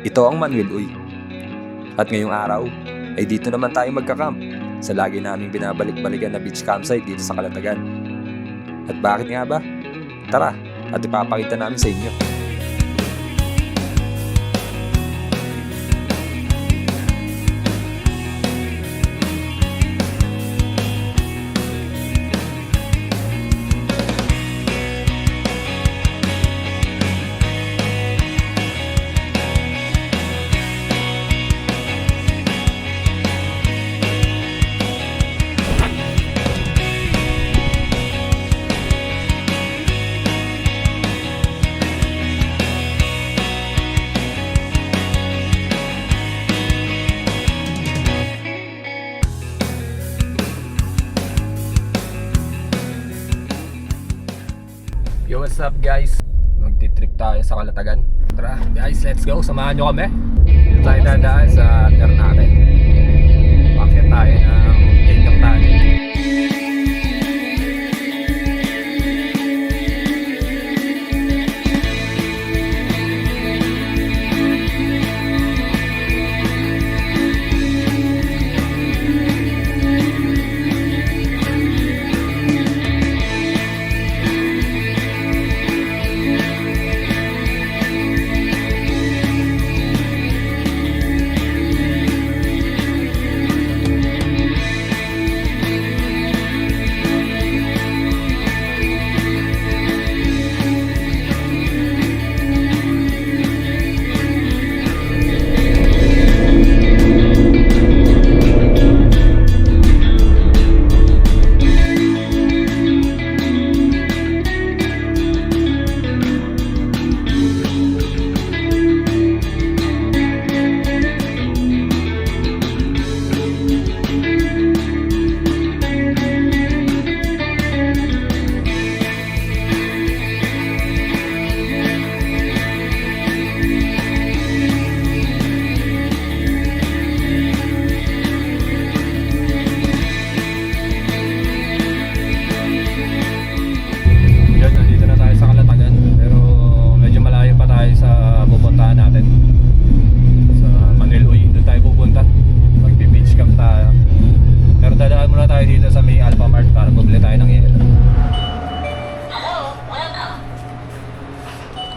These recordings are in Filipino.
Ito ang Manuel Uy. At ngayong araw ay dito naman tayo magka-camp sa lagi naming binabalik-balikan na beach campsite dito sa Calatagan. At bakit nga ba? Tara, at ipapakita namin sa inyo. Yo, what's up guys? Magti-trip tayo sa Calatagan. Tara guys, let's go. Samahan nyo kami. Dito tayo dadaan sa Ternate. Bakit tayo ng Inyong Tani.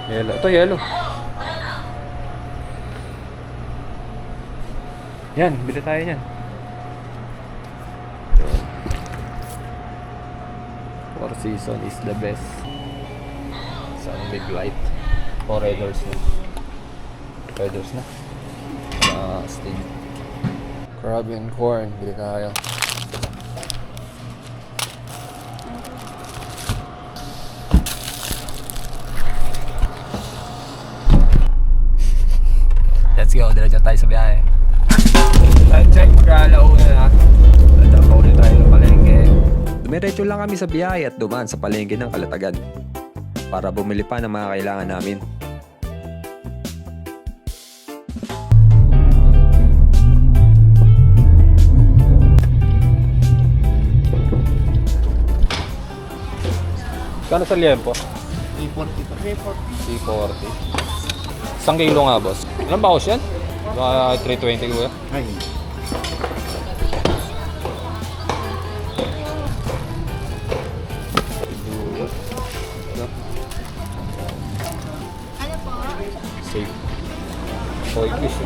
Yelo. Ito yelo. Yan, bili tayo niyan. Four Seasons is the best. Isang big light. Or Red Doors na. Red Doors na. Steam. Crab and corn, bili tayo. Let's go, diretso tayo sa biyahe. Time check, mag-alauna na. Dadapa ulit tayo ng palengke. Dumiretso lang kami sa biyahe at dumaan sa palengke ng Calatagan para bumili pa ng mga kailangan namin. Kano sa liempo? 340. 340. Isang kilo nga, boss. Ilang bawas yan? 320 kuya. Ay. Ano po? Safe. Soy fish.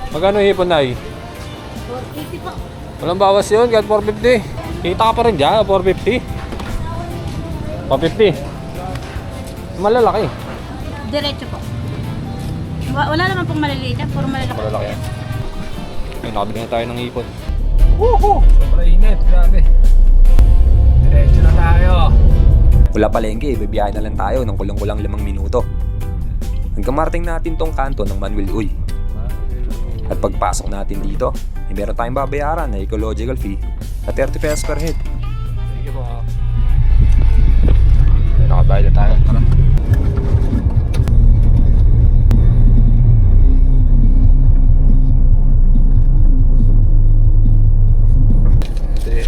Magkano hipon na 480 po. Walang bawas yun, kahit 450. Kita ka pa rin dyan, 450. 450. Malalaki. Diretso po. Wala naman pong maliliit yan, puro malalaki. Malalaki yan. Ay, nakabili na tayo ng hipon. Woohoo! Sobrang init, grabe. Diretso na tayo. Wala palengke, ibibiyahe na lang tayo ng kulang-kulang 5 minuto. Hanggang marating natin tong kanto ng Manuel Uy. At pagpasok natin dito, meron tayong babayaran na ecological fee na 30 pesos per head. Sige po. Nakabayad na tayo. Tara.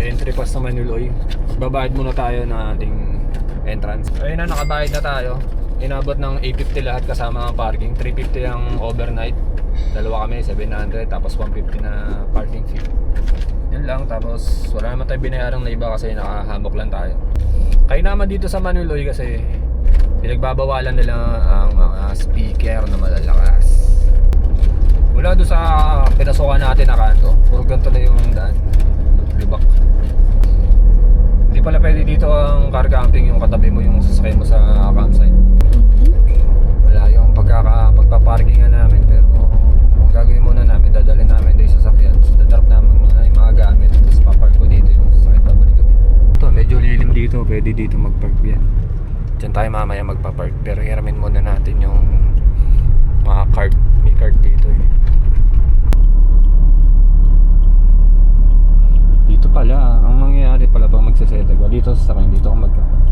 Entry pass sa Manuel Uy. Babayad muna tayo ng ating entrance. Ayun na, nakabayad na tayo. inabot ng 850 lahat kasama ang parking. 350 ang overnight. Dalawa kami, 700. Tapos 150 na parking fee. Yan lang. Tapos wala naman tayo binayarang na iba kasi nakahamok lang tayo. Kaya naman dito sa Manuloy kasi pinagbabawalan nila ang mga speaker na malalakas. Mula doon sa pinasukan natin na kanto, puro ganito na yung daan. Libak. Hindi pala pwede dito ang car camping, yung katabi mo yung sasakyan mo sa campsite. Wala yung pagpaparkingan namin, pero ang gagawin muna namin, dadalhin namin doon yung sasakyan. So dadarap namin muna yung mga gamit, tapos papark ko dito yung sasakyan, babalik kami. Ito, medyo lilim dito, pwede dito magpark yan. Diyan tayo mamaya magpapark, pero hiramin muna natin yung mga cart. May cart dito eh. Dito pala, ang mangyayari pala pag magsasetag ko, dito sa akin, dito ako magkakaroon.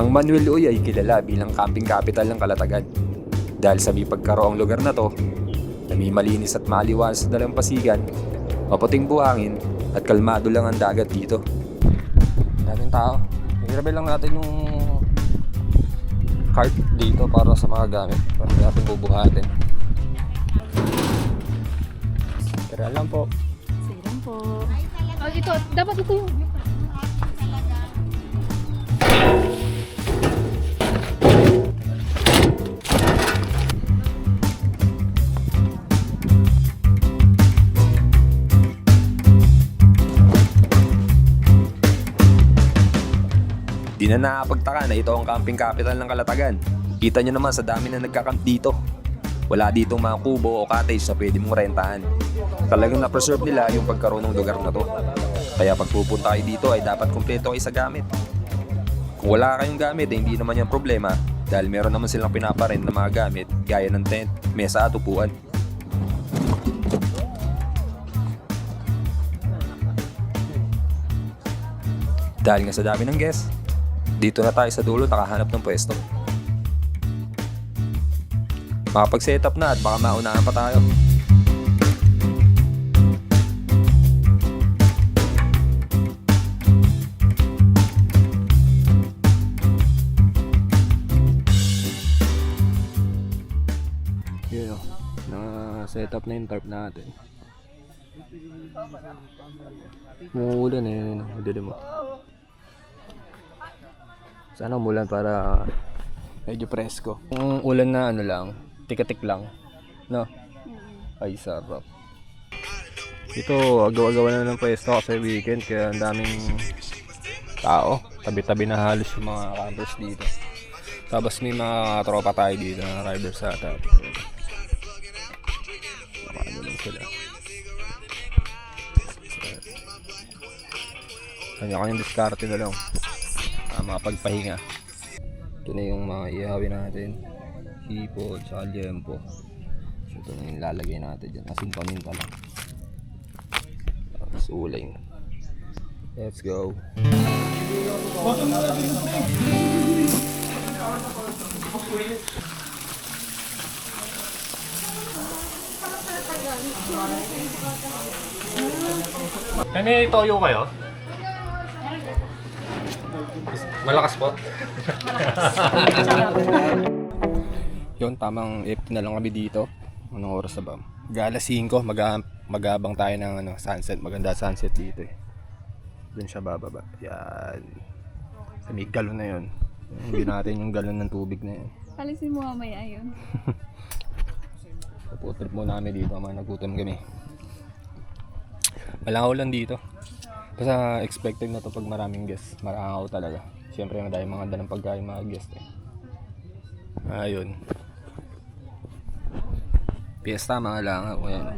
Ang Manuel Uy ay kilala bilang camping capital ng Calatagan. Dahil sa may pagkaroong lugar na to, na may malinis at maliwalas na dalampasigan, maputing buhangin at kalmado lang ang dagat dito. Daming tao. Hiramin lang natin yung cart dito para sa mga gamit. Para natin bubuhatin. Tara lang po. Sige lang po. Oh, ito, dapat ito yung... Di na nakapagtaka na ito ang camping capital ng Calatagan. Kita nyo naman sa dami na nagkakamp dito. Wala ditong mga kubo o cottage na pwede mong rentahan. Talagang na-preserve nila yung pagkaroon ng lugar na to. Kaya pag pupunta kayo dito ay dapat kumpleto kayo sa gamit. Kung wala kayong gamit ay hindi naman yung problema dahil meron naman silang pinaparent na mga gamit gaya ng tent, mesa at upuan. Dahil nga sa dami ng guests, dito na tayo sa dulo nakahanap ng pwesto. Makapag-set up na at baka maunahan pa tayo. Yun o, na-set up na yung tarp natin. Umuulan eh, dilim mo. Sana umulan para medyo presko. Yung ulan na ano lang, tikatik lang. No? Ay, sarap. Ito, agaw-agawan na ng pwesto kasi weekend kaya ang daming tao. Tabi-tabi na halos yung mga campers dito. Tapos may mga tropa tayo dito na riders sa atin. Nakano lang sila. Kanya-kanyang diskarte na lang. Makapagpahinga. Ito na yung mga ihawin natin. Hipon, tsaka liempo. So ito na yung lalagay natin dyan. Asin paminta lang. Tapos uling. Let's go. May toyo kayo? Malakas po. Yun, tamang FT na lang kami dito. Anong oras na ba? Alas 5, mag-aabang tayo ng sunset. Maganda sunset dito eh. Doon siya bababa. Yan. Sa may galon na yun. Hindi natin yung galon ng tubig na yun. Alisin mo mamaya yun. Putrip mo namin dito. Nagutom kami. Malangaw lang dito. Basta expected na to pag maraming guests. Marangaw talaga. Siyempre madami mga dalang pagkain mga guests eh. Ayun. Fiesta mga langaw. Ayan.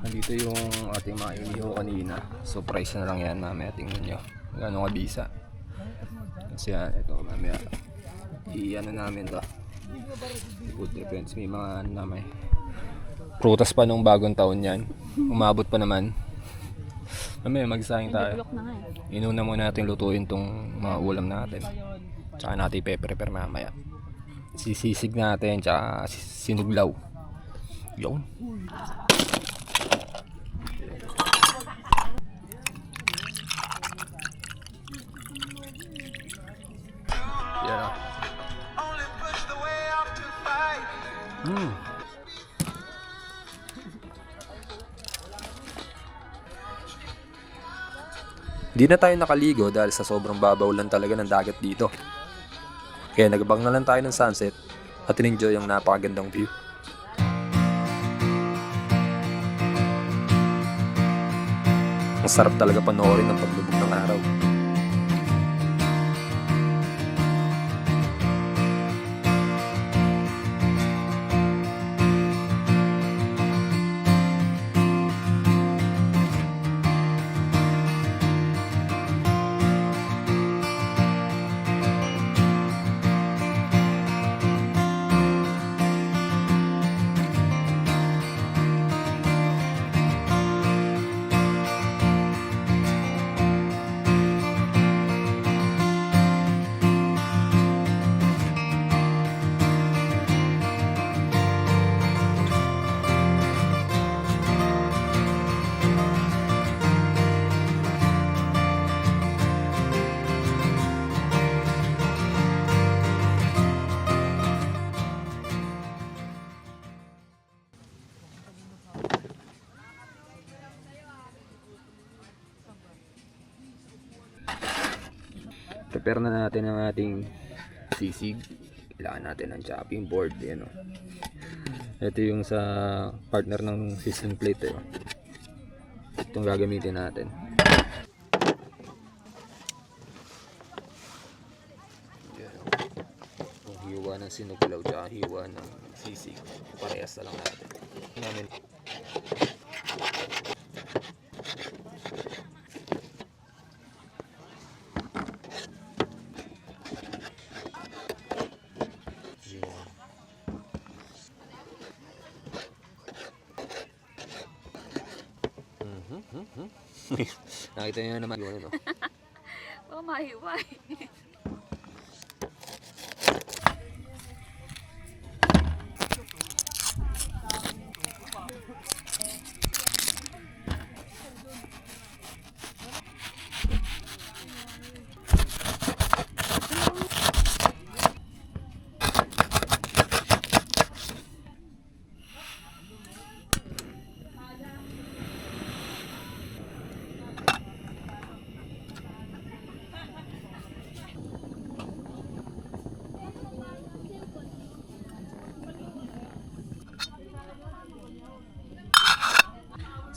Nandito yung ating mga iniho kanina. Surprise na lang yan mamaya. Tingnan nyo. Gano'ng kabisa. Kasi yan. Ito mamaya. Iyan na namin to. Food depends. May mga ano na may prutas pa nung bagong taon yan. Umabot pa naman. Mamaya magsayang tayo. Inuna muna natin lutuin tong mga ulam natin. Tsaka natin i-prepare mamaya. Sisisig natin tsaka sinuglaw. Yung. Yan o. Di na tayo nakaligo dahil sa sobrang babaw lang talaga ng dagat dito. Kaya nagabang na lang tayo ng sunset at in-enjoy ang napakagandang view. Ang sarap talaga panoorin ang paglubog ng araw. Prepare na natin ang ating sisig. Kailangan natin ng chopping board. Yan, oh. Ito yung sa partner ng system plate. Itong gagamitin natin. Yan, oh. Yung hiwa ng sinuglaw at hiwa ng sisig. Parehas na lang natin. Namin. Nakita niyo naman yun, no? Oh, mahiway.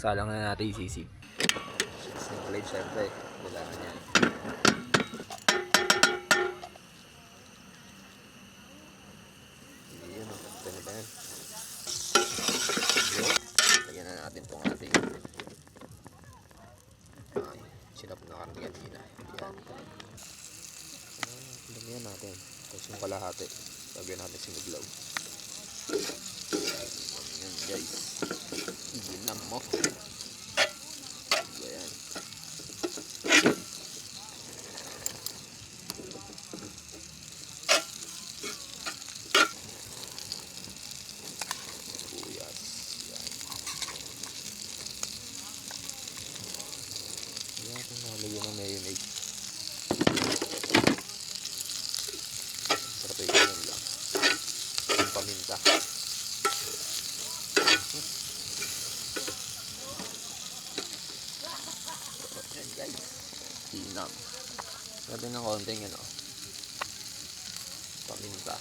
Salang na natin yung sisig. Simple, syempre. Kailangan niya. Yun, ito na ba yan? Lagyan na natin itong ating sinap na karne kanina. Yan. Lagyan natin. Tapos yung kalahati. Lagyan natin sinuglaw. Yan, guys. Ginam mo. Ayan. Buyas. Ayan. Ayan natin nalagyan ng mayonnaise. Sarap yung ganyan lang. Yung paminta. Sinam. Sabi ng konting ano. Paminta.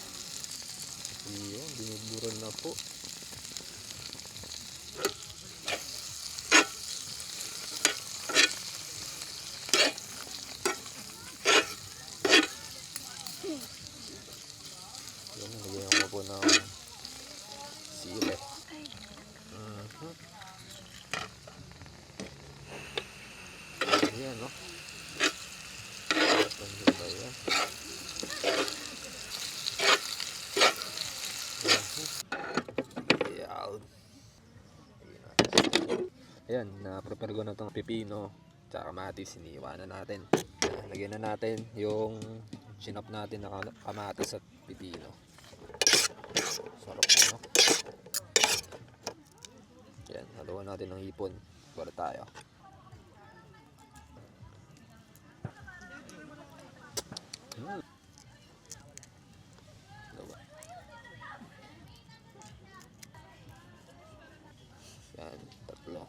Iyon, binuburan na po. Yan, nalagyan ko po ng sile. Ayan, no? Ayan, na-prepare ko na itong pipino tsaka kamatis, iniiwan na natin. Lagyan na natin yung sinap natin na kamatis at pipino. Sarap, no? Yan, haluan natin ng hipon para tayo. Dalawa. Yan, tatlo.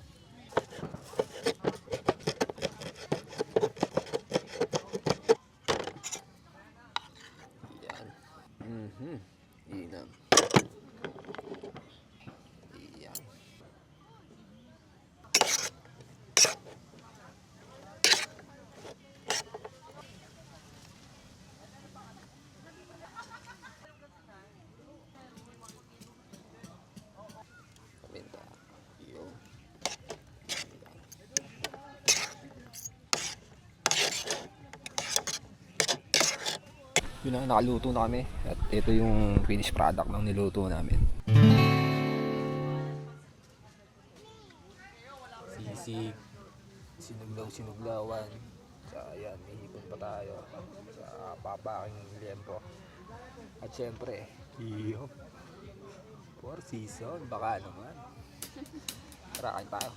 Yan. Inam. Yan. Paminta. Yun. Yun na, nakaluto na kami. At ito yung finished product ng niluto namin. Sisig, sinuglaw-sinuglawan. Sa ayan, may hipon pa tayo. Sa papaking liempo. At syempre, iyo. 4 season, baka naman. Tara, kain tayo.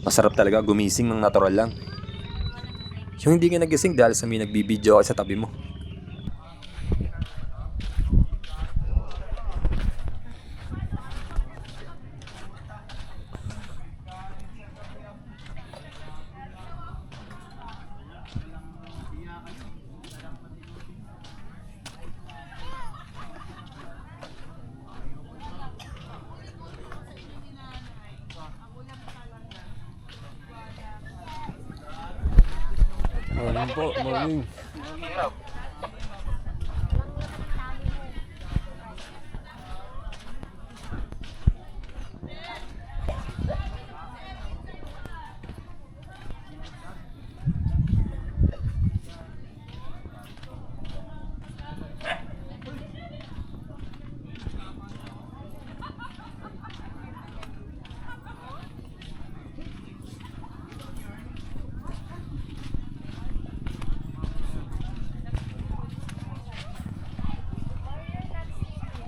Masarap talaga gumising ng natural lang. Yung hindi ka nagising dahil sa may nagbibideo ka sa tabi mo. Morning po, morning.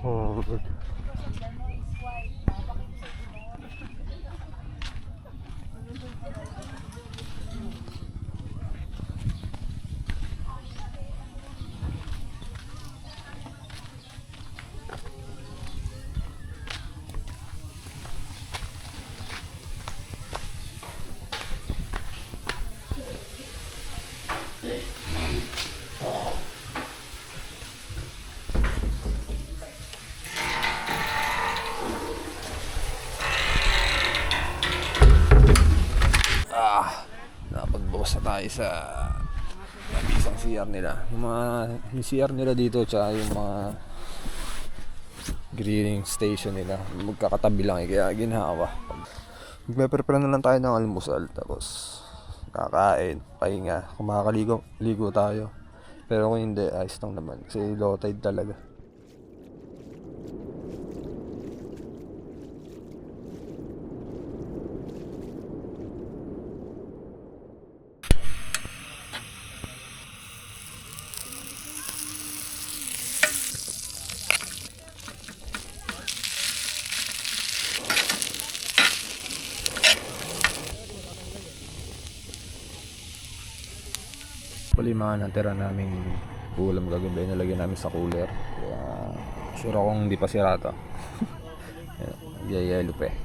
Oh, good. Napagbukas na tayo sa isang CR nila. Yung CR nila dito tsaka yung mga grilling station nila magkakatabi lang kaya ginawa. Magpe-prepare na lang tayo ng almusal tapos kakain, pahinga, kung makakaligo tayo. Pero kung hindi, ayos lang naman kasi low tide talaga. pala yung mga natira naming ulam gagawin na nalagyan namin sa cooler. Kaya sure akong hindi pa sira to. Nagyayelo pa eh.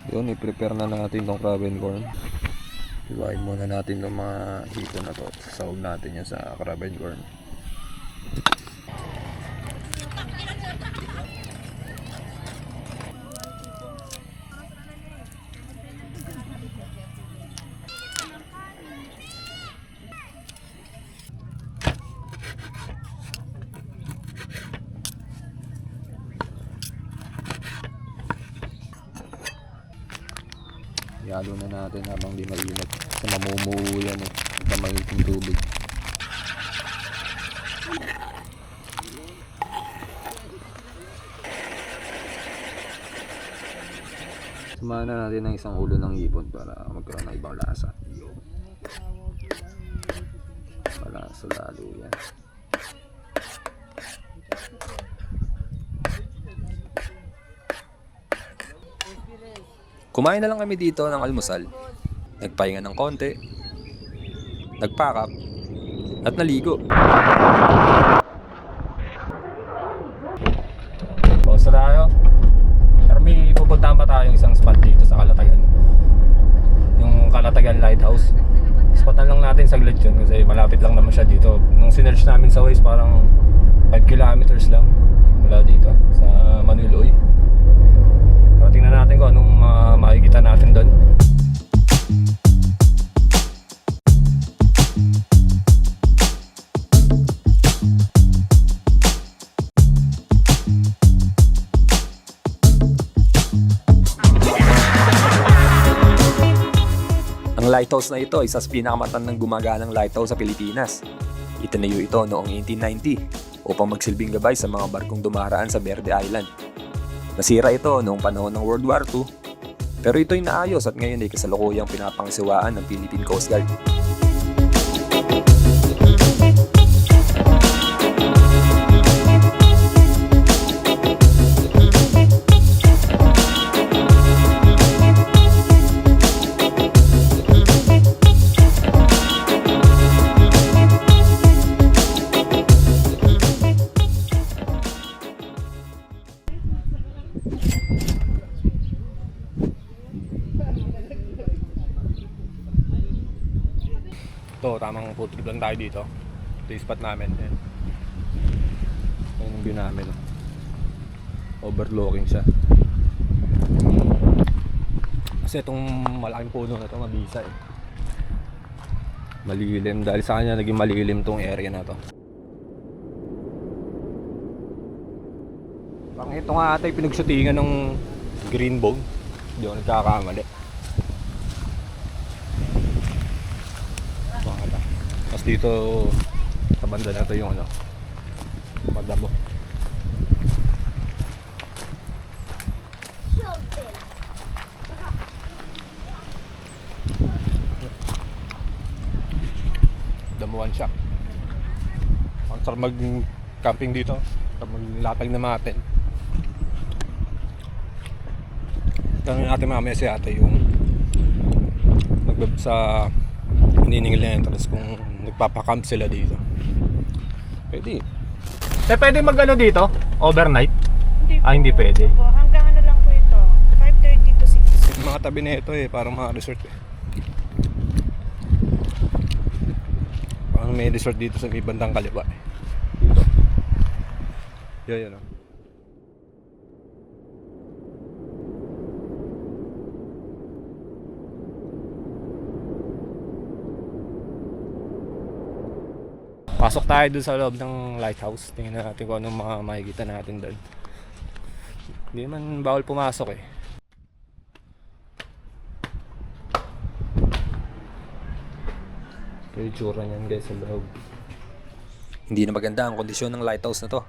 Yun, i-prepare na natin tong crab and corn. Iwain muna natin itong mga hito na to. Sasawag natin yan sa crab and corn. Ihalo na natin habang di mainit. Kasi mamumuo yan eh. Pamahit yung tubig. Samahan na natin ng isang ulo ng hipon para magkaroon ng ibang lasa. Malasa lalo yan. Kumain na lang kami dito ng almusal. Nagpahinga ng konti. Nagpack up. At naligo. Pausa tayo. Pero may pupuntahan pa tayong isang spot dito sa Calatagan. Yung Calatagan Lighthouse. Spotan lang natin saglit yun kasi malapit lang naman siya dito. Nung sinerch namin sa Waze parang 5 kilometers lang mula dito sa Maniloy. Pero tingnan natin kung anong makikita natin doon. Ang lighthouse na ito, isa sa pinakamatandang gumaganang lighthouse sa Pilipinas. Itinayo ito noong 1890 upang magsilbing gabay sa mga barkong dumaraan sa Verde Island. Nasira ito noong panahon ng World War II, pero ito'y naayos at ngayon ay kasalukuyang pinapangasiwaan ng Philippine Coast Guard. Ito, tamang food trip lang tayo dito. Ito yung spot namin. Ayan yung view namin. Overlooking siya. Kasi itong malaking puno na ito, mabisa eh. Malilim. Dahil sa kanya naging malilim tong area na to. Parang ito nga ata yung pinagsutingan ng green bone. Hindi ako nagkakamali. Tapos dito sa banda na ito yung ano, madamo. Damuhan siya. Ang sarap mag-camping dito. Maglatag na natin. Tanong natin mamaya si ate yung sa hininingil na entrance kung nagpapacamp sila dito. Pwede. Pwede mag-ano dito? Overnight? Hindi pwede. Hanggang ano lang po ito. 5:30 to 6. Mga tabi na ito eh, parang mga resort eh. Parang may resort dito sa may bandang kaliwa eh. Dito. Yan. Pasok tayo dun sa loob ng lighthouse. Tingnan natin kung anong mga makikita natin doon. Hindi man bawal pumasok eh. Ito yung tsura niyan guys sa loob. Hindi na maganda ang kondisyon ng lighthouse na to.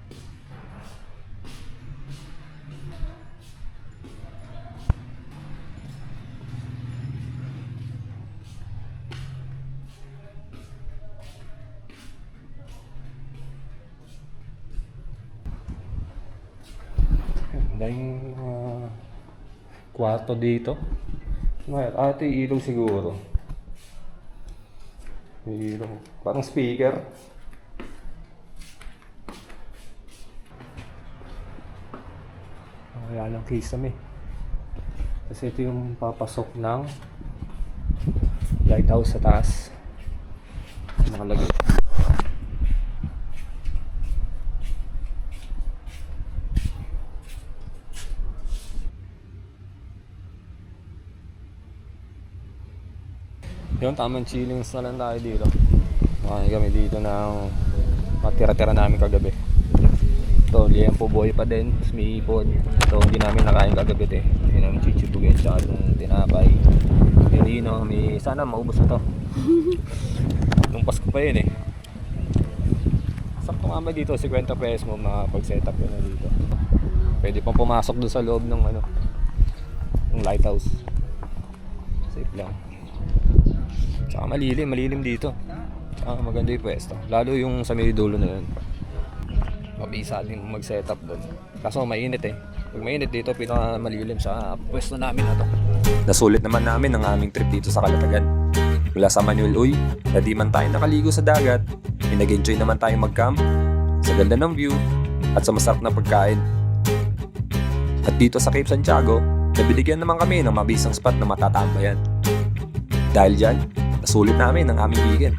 Dahil kwarto dito. Ito yung ilog siguro. Yung ilog. Parang speaker. Kaya lang kisame. Kasi ito yung papasok ng lighthouse sa taas. Nakalagay. Yun, tamang chillings na lang tayo dito. Makain kami dito ng matira-tira namin kagabi. Ito, liyan po buhay pa din. May ipon. Ito, hindi namin nakain kagabi eh. Hindi namin chichipugin tsaka itong tinapay. Pirino, sana maubos na to. Nung Pasko pa yun eh. Sakto nga ba dito, 50 pesos mo makapag-set up yun na dito. Pwede pang pumasok doon sa loob ng ng lighthouse. Safe lang. Tsaka malilim dito. Tsaka maganda yung pwesto. Lalo yung sa may dulo na yun. Mabisa din mag-setup doon. Kaso mainit eh. Pag mainit dito, pinakamalilim sa pwesto namin na to. Nasulit naman namin ang aming trip dito sa Calatagan. Mula sa Manuel Uy, na di man tayo nakaligo sa dagat, nag-enjoy naman tayo mag-camp, sa ganda ng view, at sa masarap na pagkain. At dito sa Cape Santiago, nabiligyan naman kami ng mabisang spot na matatambayan. Dahil dyan, nasulit namin ang aming weekend.